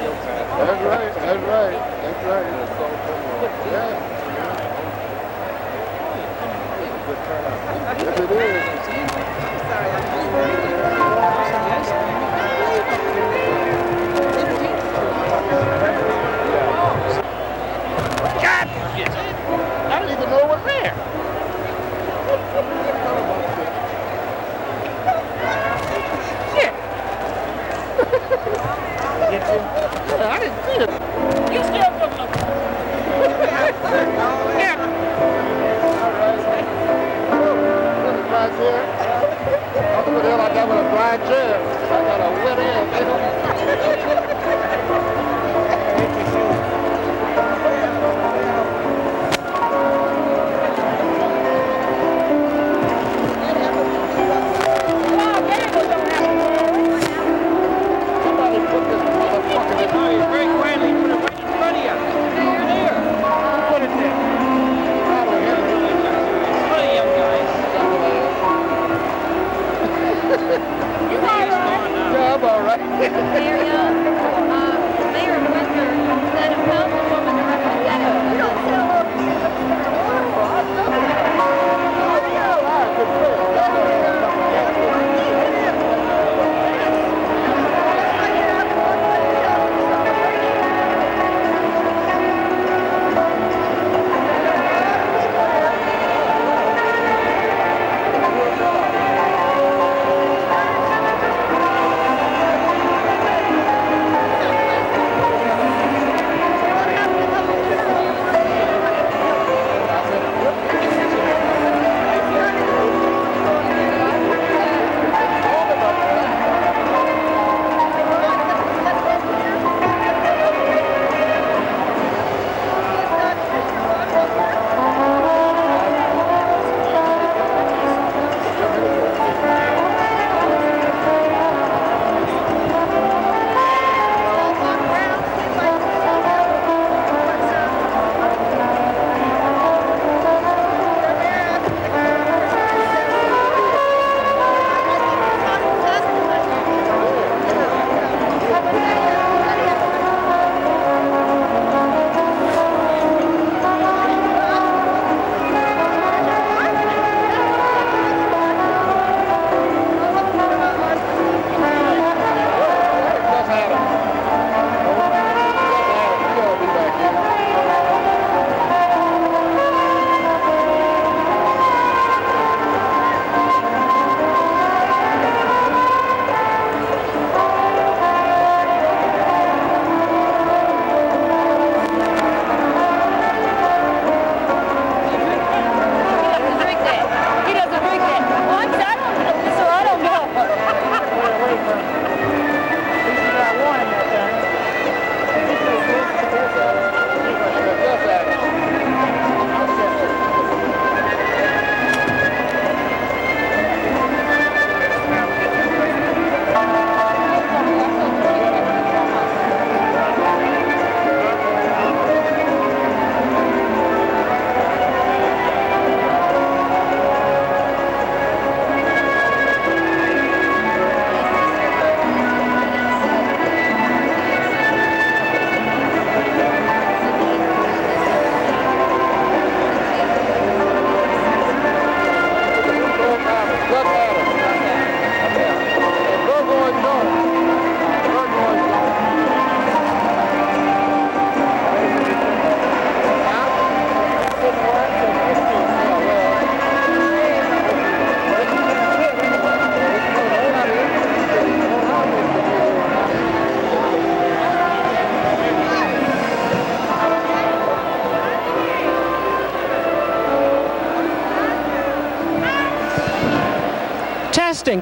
That's right, that's right, that's right. Yeah. Yes, it is. God, I didn't even know it was there. Shit. Yeah, I didn't see it. You still looking. Yeah. All right. This is my chair. That's what the hell I got with a blind chair. I got a wet end, you know. Somebody put this motherfucker in there. Very quietly put it right in front of you. There. Put it there. Funny young guys. You all right? Yeah, I'm all right. Mayor Winter said a councilwoman representative. You don't tell her.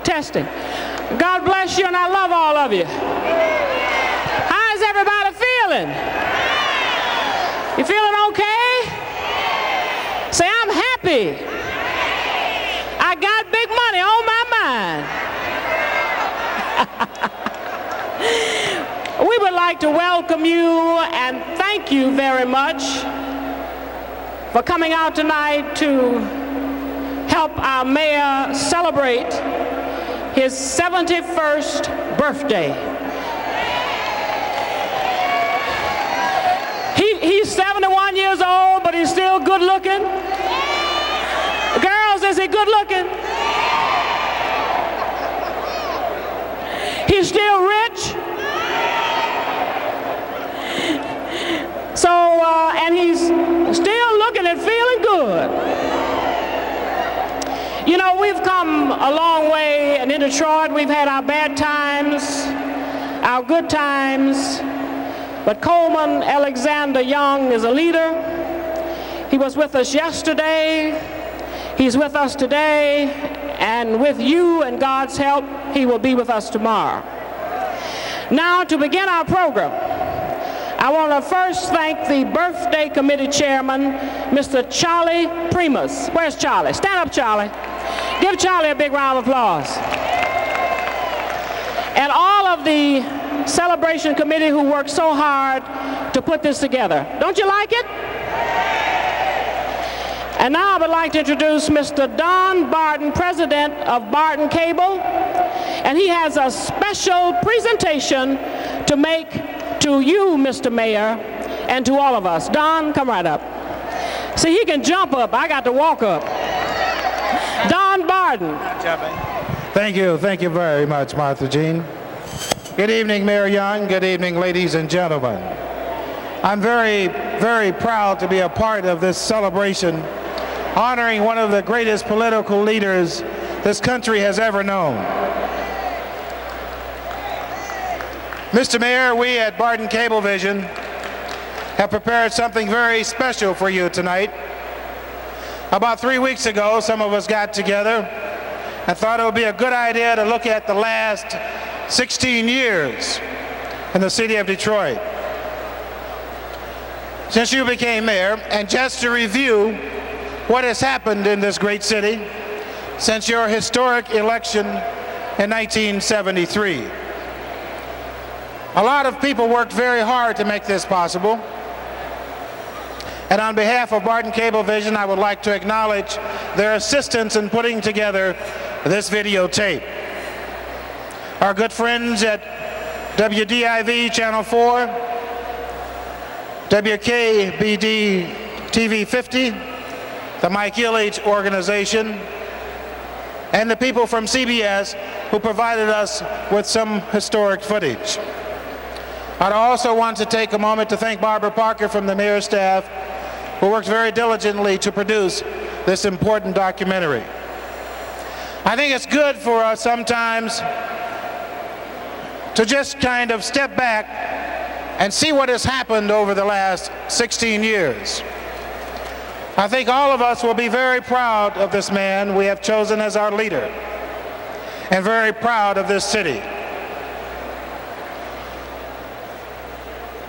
Testing. God bless you, and I love all of you. How's everybody feeling? You feeling okay? Say, I'm happy. I got big money on my mind. We would like to welcome you and thank you very much for coming out tonight to help our mayor celebrate his 71st birthday. good looking. He's still rich. So, and he's still looking and feeling good. You know, we've come a long way, and in Detroit we've had our bad times, our good times, but Coleman Alexander Young is a leader. He was with us yesterday, he's with us today, and with you and God's help, he will be with us tomorrow. Now, to begin our program, I want to first thank the birthday committee chairman, Mr. Charlie Primus. Where's Charlie? Stand up, Charlie. Give Charlie a big round of applause. And all of the celebration committee who worked so hard to put this together. Don't you like it? And now I would like to introduce Mr. Don Barton, president of Barton Cable, and he has a special presentation to make to you, Mr. Mayor, and to all of us. Don, come right up. See, he can jump up. I got to walk up. Don Barton. Thank you very much, Martha Jean. Good evening, Mayor Young. Good evening, ladies and gentlemen. I'm very, very proud to be a part of this celebration honoring one of the greatest political leaders this country has ever known. Mr. Mayor, we at Barton Cablevision have prepared something very special for you tonight. About 3 weeks ago, some of us got together and thought it would be a good idea to look at the last 16 years in the city of Detroit since you became mayor, and just to review what has happened in this great city since your historic election in 1973. A lot of people worked very hard to make this possible. And on behalf of Barton Cablevision, I would like to acknowledge their assistance in putting together this videotape. Our good friends at WDIV Channel 4, WKBD TV 50, the Mike Ilitch Organization, and the people from CBS who provided us with some historic footage. I'd also want to take a moment to thank Barbara Parker from the mayor's staff, who worked very diligently to produce this important documentary. I think it's good for us sometimes to just kind of step back and see what has happened over the last 16 years. I think all of us will be very proud of this man we have chosen as our leader, and very proud of this city.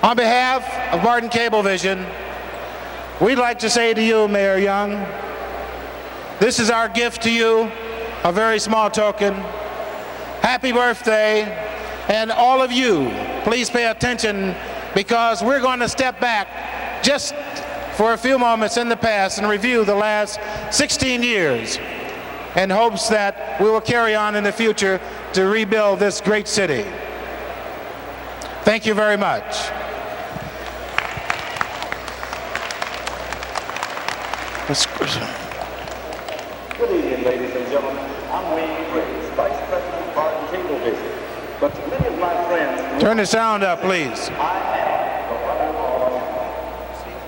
On behalf of Barton Cablevision, we'd like to say to you, Mayor Young, this is our gift to you, a very small token. Happy birthday, and all of you, please pay attention, because we're going to step back just for a few moments in the past and review the last 16 years in hopes that we will carry on in the future to rebuild this great city. Thank you very much. Good evening, ladies and gentlemen. I'm Wayne Graves, Vice President of Barton Cablevision. But to many of my friends... Turn the sound up, please. I am the one and all.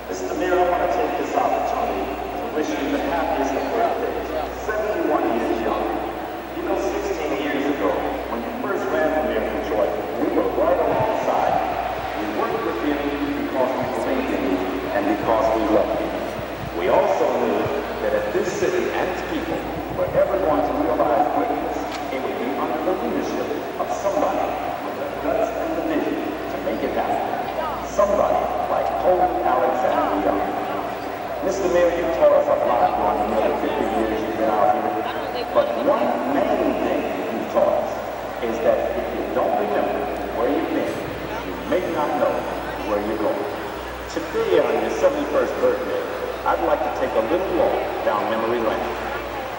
Mr. Mayor, I want to take this opportunity to wish you the happiest of birthdays. 71 years young. You know, 16 years ago, when you first ran for mayor of Detroit, we were right alongside you. We worked with you because we believed in you and because we loved you. We also knew that if this city and its people were ever going to realize greatness, it would be under the leadership of somebody with the guts and the vision to make it happen. Somebody like Cobo Alexander Young. Mr. Mayor, you taught us a lot during the nearly 50 years you've been out here. But one main thing you've taught us is that if you don't remember where you've been, you may not know where you're going. Today, on your 71st birthday, I'd like to take a little walk down memory lane.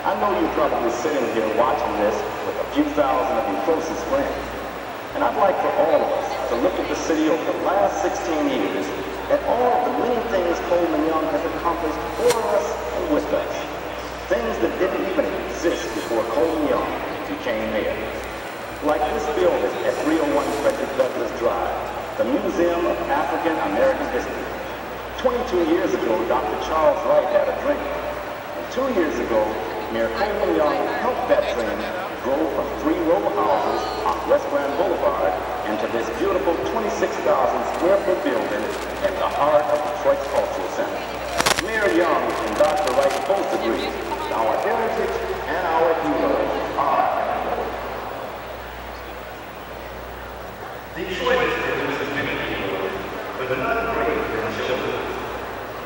I know you're probably sitting here watching this with a few thousand of your closest friends. And I'd like for all of us to look at the city over the last 16 years at all of the many things Coleman Young has accomplished for us and with us. Things that didn't even before Coleman Young became mayor. Like this building at 301 Frederick Douglass Drive, the Museum of African American History. 22 years ago, Dr. Charles Wright had a dream. And 2 years ago, Mayor Coleman Young helped that dream grow from 3 row houses on West Grand Boulevard into this beautiful 26,000 square foot building at the heart of Detroit's Cultural Center. Mayor Young and Dr. Wright both agree our heritage and our heroes are important. Detroit is producing many heroes, but none greater than children.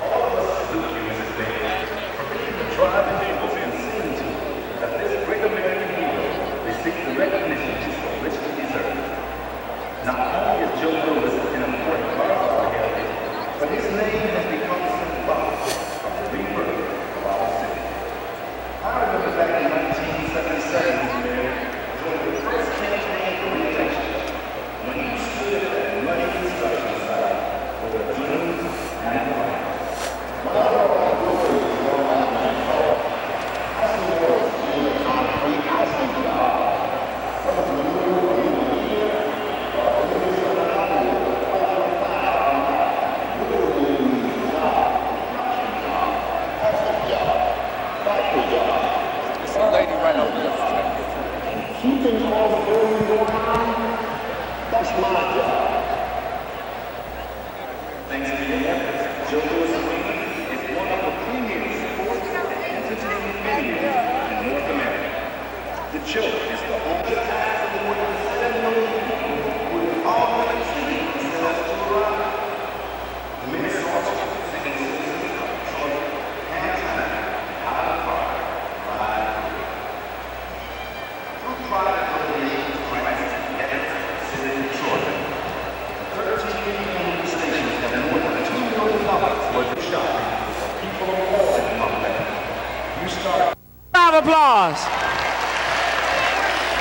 All of us salute you, Mrs. Bailey, for being the driving force and seeing to it that this great American hero receives the recognition he so richly deserves. Not only is Joe Lewis an important part of our heritage, but his name has become symbolic of the rebirth of our city. I remember back in 1977, during the first campaign for re-election, when you stood at that muddy construction site with the dreams and life. My Lord, I know it was going on in that car. I see what's in the concrete. I see God. What is the mood of you here? Lady right over there. Keeping all the buildings going, that's my job. Thanks to your efforts, Joe Lewis Arena is one of the premier sports and entertainment venues in North America. The Joe is the only time of the more than 7 million people who have already seen themselves to arrive. The mayor's also singing citizens of Detroit, Hantown, Hyde Park, Ride. Through private donations, grants, and efforts of the city of Detroit, the 13 community stations have more than $2 million worth of shopping for people of all income. You start. Round of applause.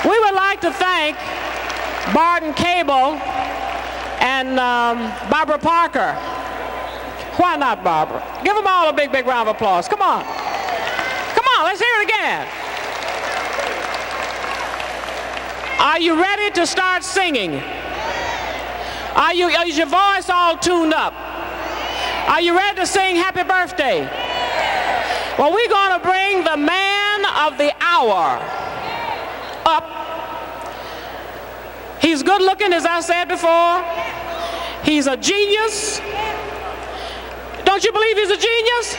We would like to thank Barton Cable and Barbara Parker. Why not Barbara? Give them all a big, big round of applause. Come on. Come on, let's hear it again. Are you ready to start singing? Is your voice all tuned up? Are you ready to sing Happy Birthday? Well, we're going to bring the man of the hour up. He's good looking, as I said before. He's a genius. Don't you believe he's a genius?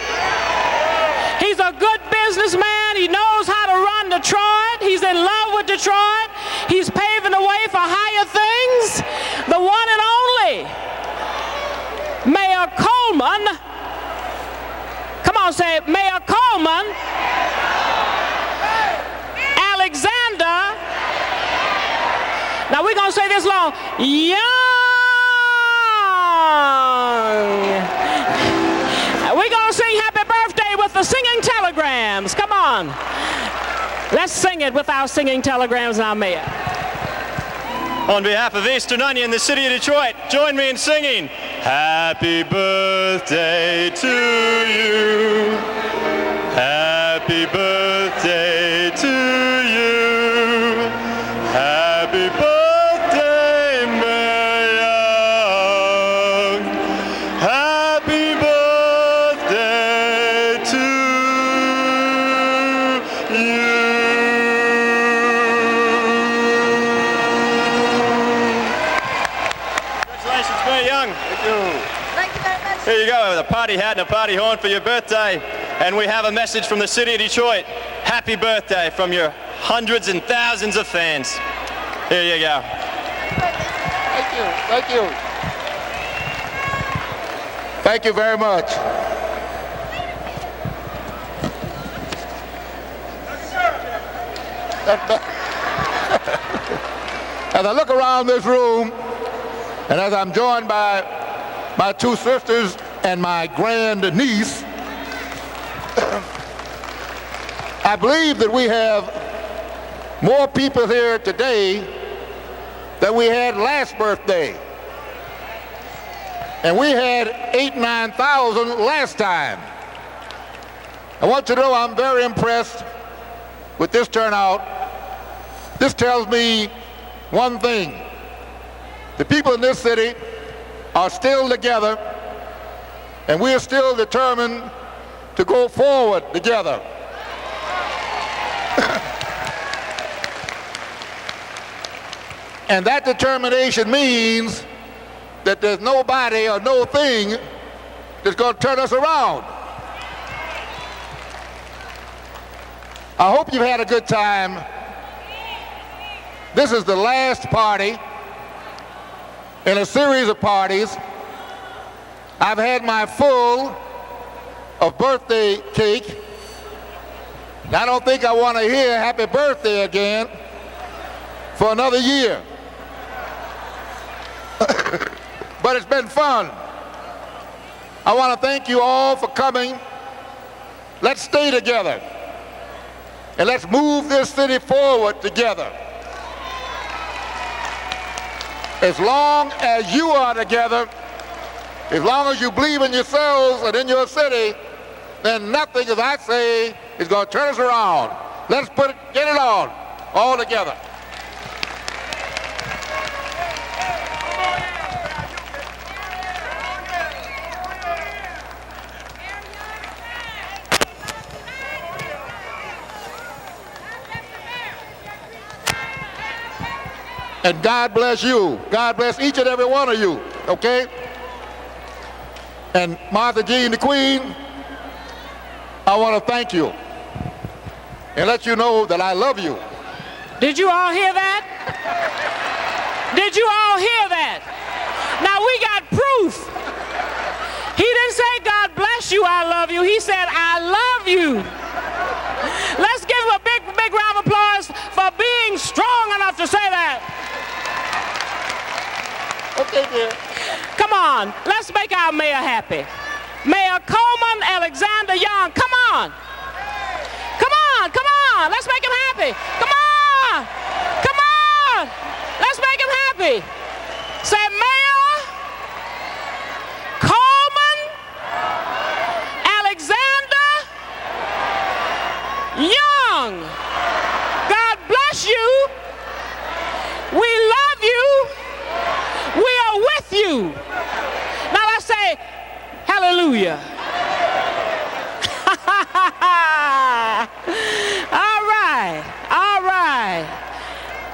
He's a good businessman. He knows how to run Detroit. He's in love with Detroit. He's paving the way for higher things. The one and only Mayor Coleman. Come on, say it. Mayor Coleman Alexander. Now we're going to say this long. Young. We're going to sing Happy Birthday with the singing telegrams. Come on. Let's sing it with our singing telegrams and our mayor. On behalf of Eastern Onion, the city of Detroit, join me in singing Happy Birthday to you. Happy birthday to you. Happy birthday, Mayor Young. Happy birthday to you. Congratulations, Mayor Young. Thank you very much. Here you go, with a party hat and a party horn for your birthday. And we have a message from the city of Detroit. Happy birthday from your hundreds and thousands of fans. Here you go. Thank you. Thank you. Thank you very much. As I look around this room, and as I'm joined by my 2 sisters and my grand niece, I believe that we have more people here today than we had last birthday. And we had 8,000-9,000 last time. I want you to know I'm very impressed with this turnout, this tells me one thing. The people in this city are still together, and we are still determined to go forward together. And that determination means that there's nobody or no thing that's going to turn us around. I hope you've had a good time. This is the last party in a series of parties. I've had my full of birthday cake. I don't think I want to hear happy birthday again for another year. But it's been fun. I want to thank you all for coming. Let's stay together. And let's move this city forward together. As long as you are together, as long as you believe in yourselves and in your city, then nothing, as I say, is going to turn us around. Let's get it on, all together. And God bless you. God bless each and every one of you, okay? And Martha Jean, the Queen, I want to thank you and let you know that I love you. Did you all hear that? Did you all hear that? Now we got proof. He didn't say, God bless you, I love you. He said, I love you. Let's give him a big, big round of applause for being strong enough to say that. Okay, dear. Come on, let's make our mayor happy. Mayor Coleman Alexander Young, come on. Come on, come on, let's make him happy. Come on, come on, let's make him happy. Say, Mayor Coleman Alexander Young, God bless you. We love you. We are with you. Now let's say hallelujah. All right, all right.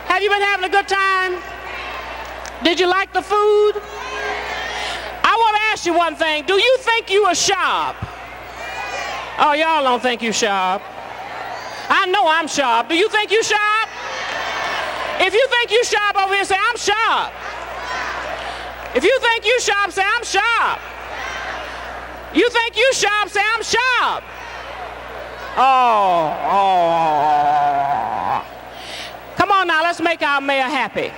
Have you been having a good time? Did you like the food? I want to ask you one thing. Do you think you are sharp? Oh, y'all don't think you sharp. I know I'm sharp. Do you think you sharp? If you think you sharp over here, say, I'm sharp. If you think you sharp, say, I'm sharp. You think you sharp, say, I'm sharp. Oh. Come on now, let's make our mayor happy.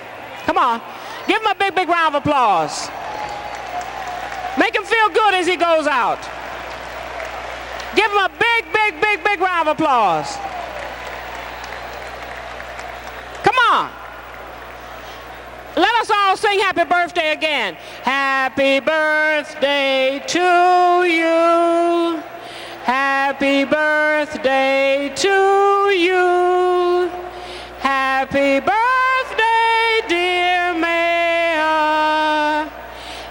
Come on. Give him a big, big round of applause. Make him feel good as he goes out. Give him a big, big, big, big round of applause. Come on. Let us all sing happy birthday again. Happy birthday to you. Happy birthday to you. Happy birthday, dear Mayor.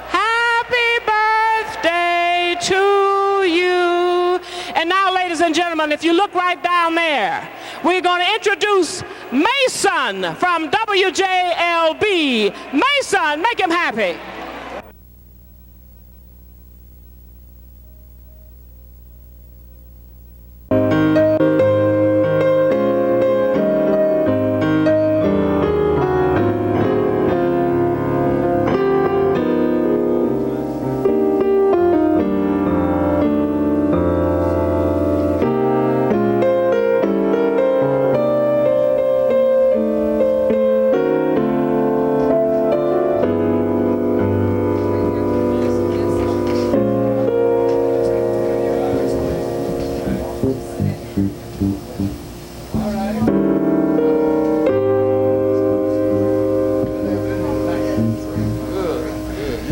Happy birthday to you. And now, ladies and gentlemen, if you look right down there, we're going to introduce Mason from WJLB. Mason, make him happy.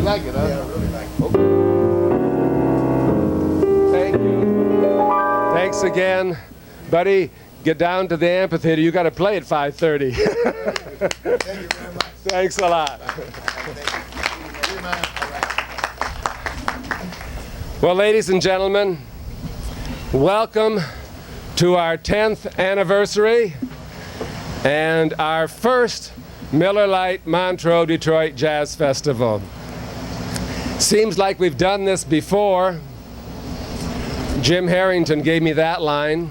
like it, huh? Yeah, I really like it. Okay. Thank you. Thanks again, buddy. get down to the amphitheater, you got to play at 5:30. Thank you very much. Thanks a lot. Well, ladies and gentlemen, welcome to our 10th anniversary and our first Miller Lite Montreux-Detroit Jazz Festival. Seems like we've done this before. Jim Harrington gave me that line.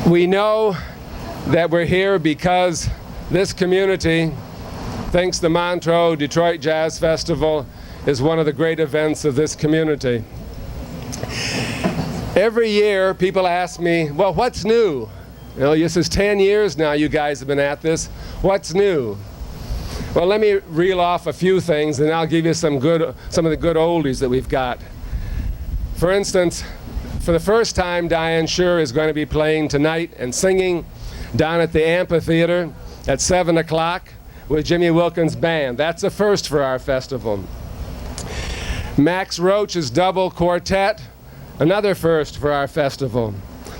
We know that we're here because this community thinks the Montreux-Detroit Jazz Festival is one of the great events of this community. Every year people ask me, well, what's new? You know, this is 10 years now you guys have been at this. What's new? Well, let me reel off a few things and I'll give you some of the good oldies that we've got. For instance, for the first time, Diane Shure is going to be playing tonight and singing down at the amphitheater at 7 o'clock with Jimmy Wilkins' band. That's a first for our festival. Max Roach's double quartet, another first for our festival.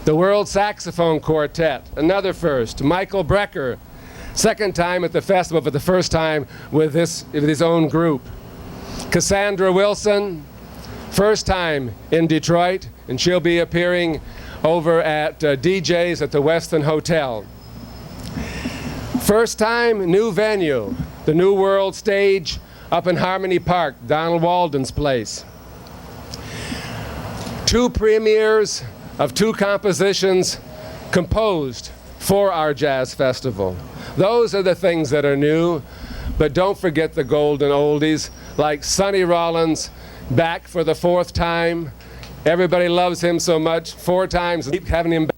The World Saxophone Quartet, another first. Michael Brecker, second time at the festival, but the first time with his own group. Cassandra Wilson, first time in Detroit, and she'll be appearing over at DJ's at the Westin Hotel. First time, new venue, the New World Stage up in Harmony Park, Donald Walden's place. Two premieres of two compositions composed for our jazz festival. Those are the things that are new, but don't forget the golden oldies like Sonny Rollins, back for the 4th time. Everybody loves him so much, 4 times, keep having him back.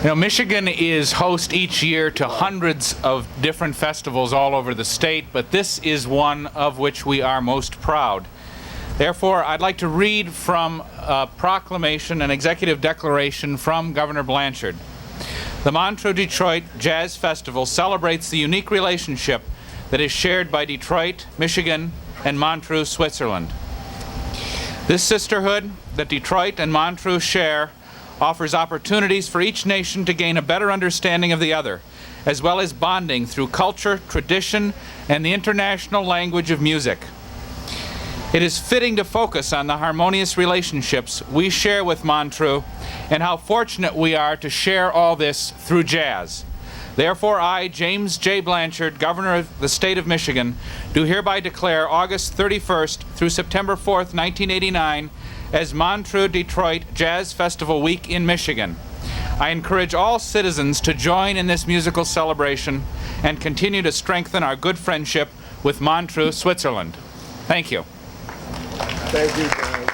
You know, Michigan is host each year to hundreds of different festivals all over the state, but this is one of which we are most proud. Therefore, I'd like to read from a proclamation, an executive declaration from Governor Blanchard. The Montreux-Detroit Jazz Festival celebrates the unique relationship that is shared by Detroit, Michigan, and Montreux, Switzerland. This sisterhood that Detroit and Montreux share offers opportunities for each nation to gain a better understanding of the other, as well as bonding through culture, tradition, and the international language of music. It is fitting to focus on the harmonious relationships we share with Montreux and how fortunate we are to share all this through jazz. Therefore, I, James J. Blanchard, Governor of the State of Michigan, do hereby declare August 31st through September 4th, 1989 as Montreux-Detroit Jazz Festival Week in Michigan. I encourage all citizens to join in this musical celebration and continue to strengthen our good friendship with Montreux, Switzerland. Thank you. Thank you, John.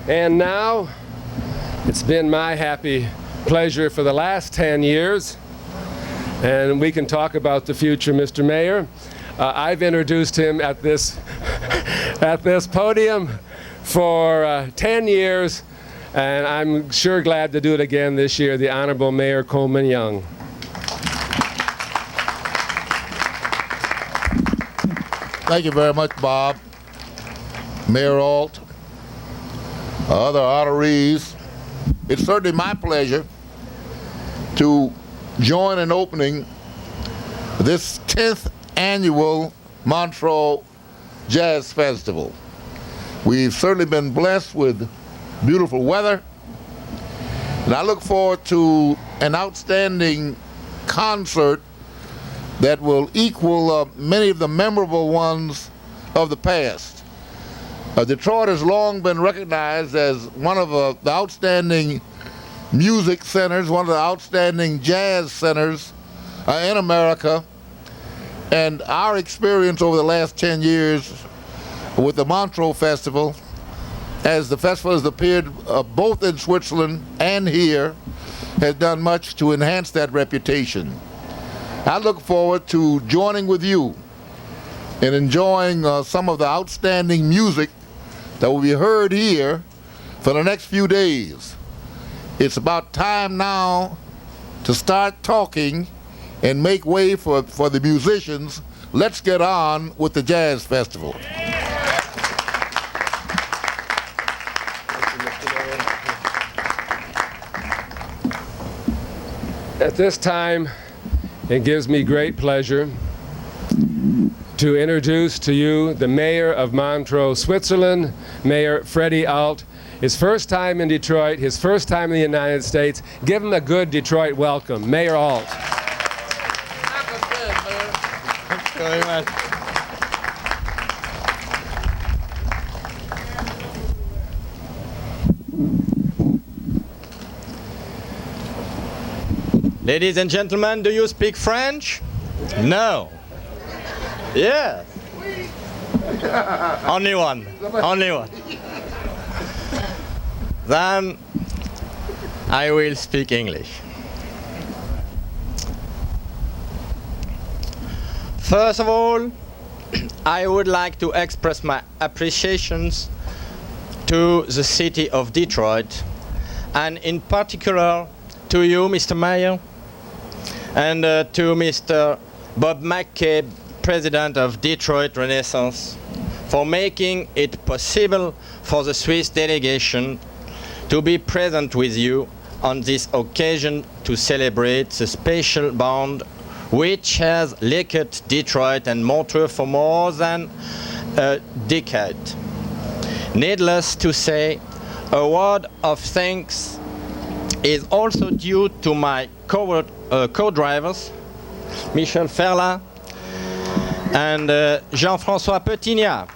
And now, it's been my happy pleasure for the last 10 years, and we can talk about the future, Mr. Mayor. I've introduced him at this podium for 10 years, and I'm sure glad to do it again this year, the Honorable Mayor Coleman Young. Thank you very much, Bob, Mayor Alt, other honorees. It's certainly my pleasure to join in opening this 10th annual Montreux Jazz Festival. We've certainly been blessed with beautiful weather, and I look forward to an outstanding concert that will equal many of the memorable ones of the past. Detroit has long been recognized as one of the outstanding music centers, one of the outstanding jazz centers in America. And our experience over the last 10 years with the Montreux Festival, as the festival has appeared both in Switzerland and here, has done much to enhance that reputation. I look forward to joining with you in enjoying some of the outstanding music that will be heard here for the next few days. It's about time now to start talking and make way for the musicians. Let's get on with the Jazz Festival. At this time, it gives me great pleasure to introduce to you the Mayor of Montreux, Switzerland, Mayor Freddie Alt. His first time in Detroit, his first time in the United States. Give him a good Detroit welcome. Mayor Alt. Thank you very much. Ladies and gentlemen, do you speak French? No. Yeah. Only one. Only one. Then I will speak English. First of all, I would like to express my appreciations to the city of Detroit, and in particular to you, Mr. Mayor, and to Mr. Bob McKay, President of Detroit Renaissance, for making it possible for the Swiss delegation to be present with you on this occasion to celebrate the special bond which has linked Detroit and Montreux for more than a decade. Needless to say, a word of thanks is also due to my co-drivers, Michel Ferlin and Jean-François Petignat.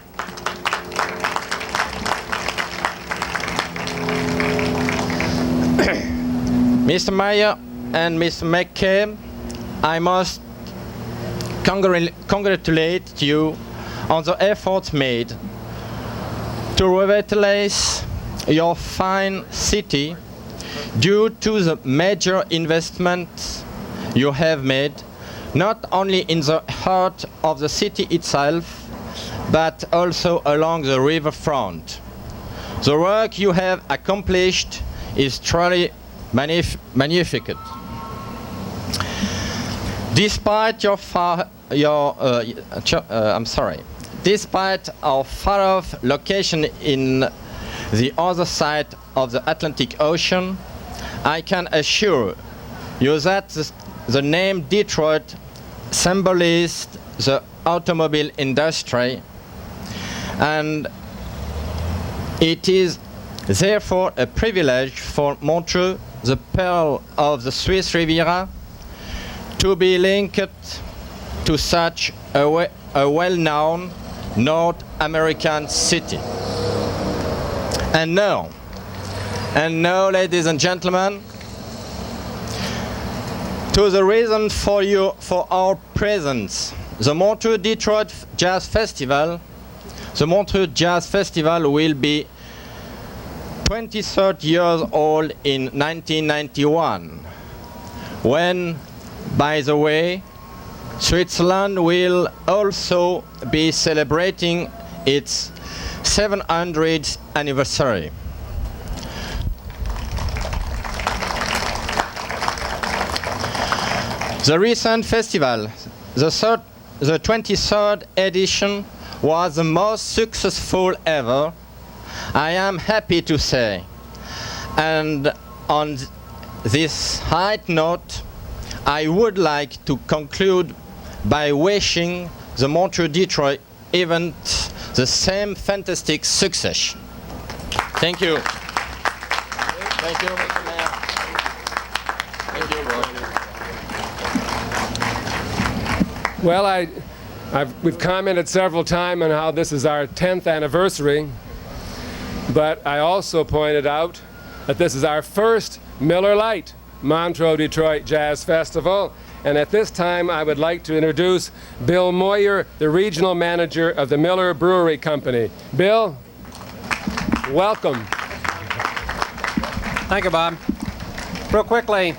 Mr. Mayor and Mr. McKay, I must congratulate you on the efforts made to revitalize your fine city due to the major investments you have made, not only in the heart of the city itself, but also along the riverfront. The work you have accomplished is truly magnificent. Despite Despite our far-off location in the other side of the Atlantic Ocean, I can assure you that the name Detroit symbolized the automobile industry, and it is therefore a privilege for Montreux, the pearl of the Swiss Riviera, to be linked to such a well-known North American city. And now, ladies and gentlemen, to the reason for our presence, the Montreux-Detroit Jazz Festival. The Montreux Jazz Festival will be 23 years old in 1991, when, by the way, Switzerland will also be celebrating its 700th anniversary. The recent festival, the 23rd edition, was the most successful ever, I am happy to say. And on this high note, I would like to conclude by wishing the Montreux-Detroit event the same fantastic success. Thank you. Thank you, Mr. Mayor. Thank you, Bob. Well, we've commented several times on how this is our 10th anniversary, but I also pointed out that this is our first Miller Lite Montreux-Detroit Jazz Festival. And at this time, I would like to introduce Bill Moyer, the regional manager of the Miller Brewery Company. Bill, welcome. Thank you, Bob. Real quickly,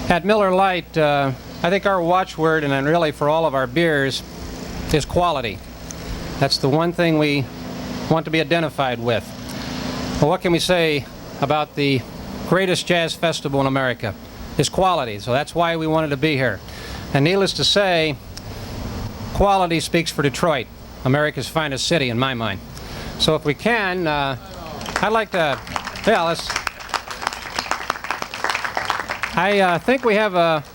at Miller Lite, I think our watchword, and really for all of our beers, is quality. That's the one thing we want to be identified with. Well, what can we say about the greatest jazz festival in America? Is quality. So that's why we wanted to be here. And needless to say, quality speaks for Detroit, America's finest city in my mind. So if we can, I'd like to, I think we have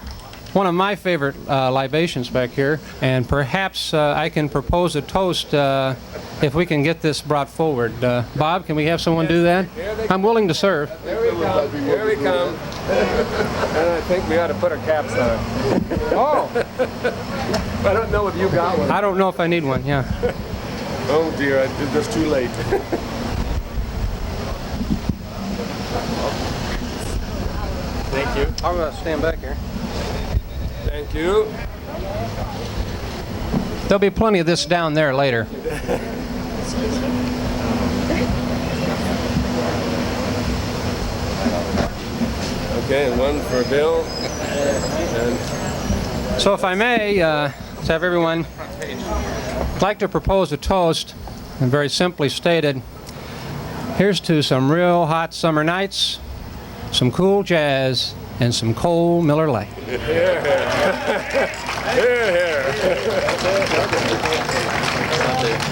one of my favorite libations back here, and perhaps I can propose a toast if we can get this brought forward. Bob, can we have someone do that? I'm willing to serve. Here we come. Here we come. And I think we ought to put our caps on. Oh! I don't know if you got one. I don't know if I need one, yeah. Oh dear, it's just too late. Thank you. I'm going to stand back here. Thank you. There'll be plenty of this down there later. Okay, and one for Bill. And So if I may, to have everyone, I'd like to propose a toast, and very simply stated, here's to some real hot summer nights, some cool jazz, and some cold Miller Lite. here, here. Here, here.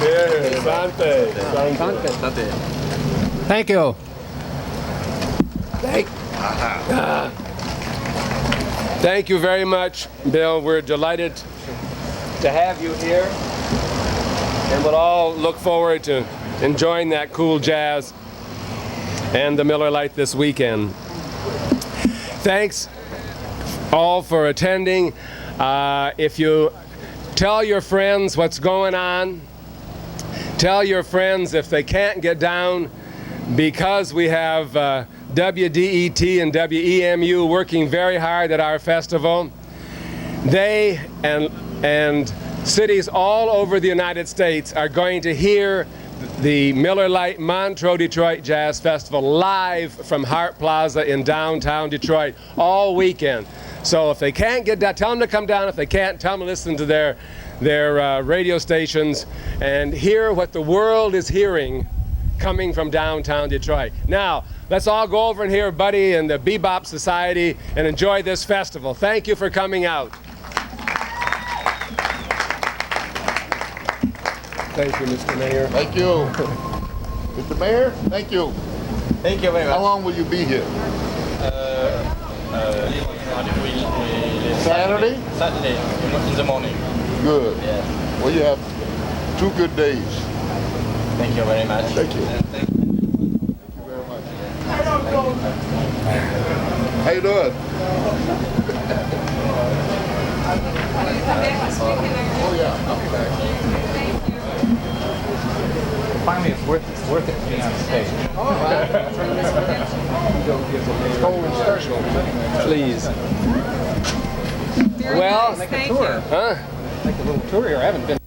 Here, Sante. Sante. Thank you. Thank you very much, Bill. We're delighted to have you here. And we'll all look forward to enjoying that cool jazz and the Miller Lite this weekend. Thanks all for attending. If you tell your friends what's going on, tell your friends if they can't get down, because we have WDET and WEMU working very hard at our festival. They and cities all over the United States are going to hear the Miller Lite Montreux-Detroit Jazz Festival live from Hart Plaza in downtown Detroit all weekend. So if they can't get down, tell them to come down. If they can't, tell them to listen to their radio stations and hear what the world is hearing coming from downtown Detroit. Now, let's all go over and hear Buddy and the Bebop Society and enjoy this festival. Thank you for coming out. Thank you, Mr. Mayor. Thank you. Mr. Mayor, thank you. Thank you very much. How long will you be here? Saturday? Saturday in the morning. Good. Yeah. Well, you have 2 good days. Thank you very much. Thank you. Thank you very much. How you doing? Oh yeah, I'll be back. Finally, it's worth it to be on stage. Please. Very Well, nice. Thank you. Huh? Make a little tour here. I haven't been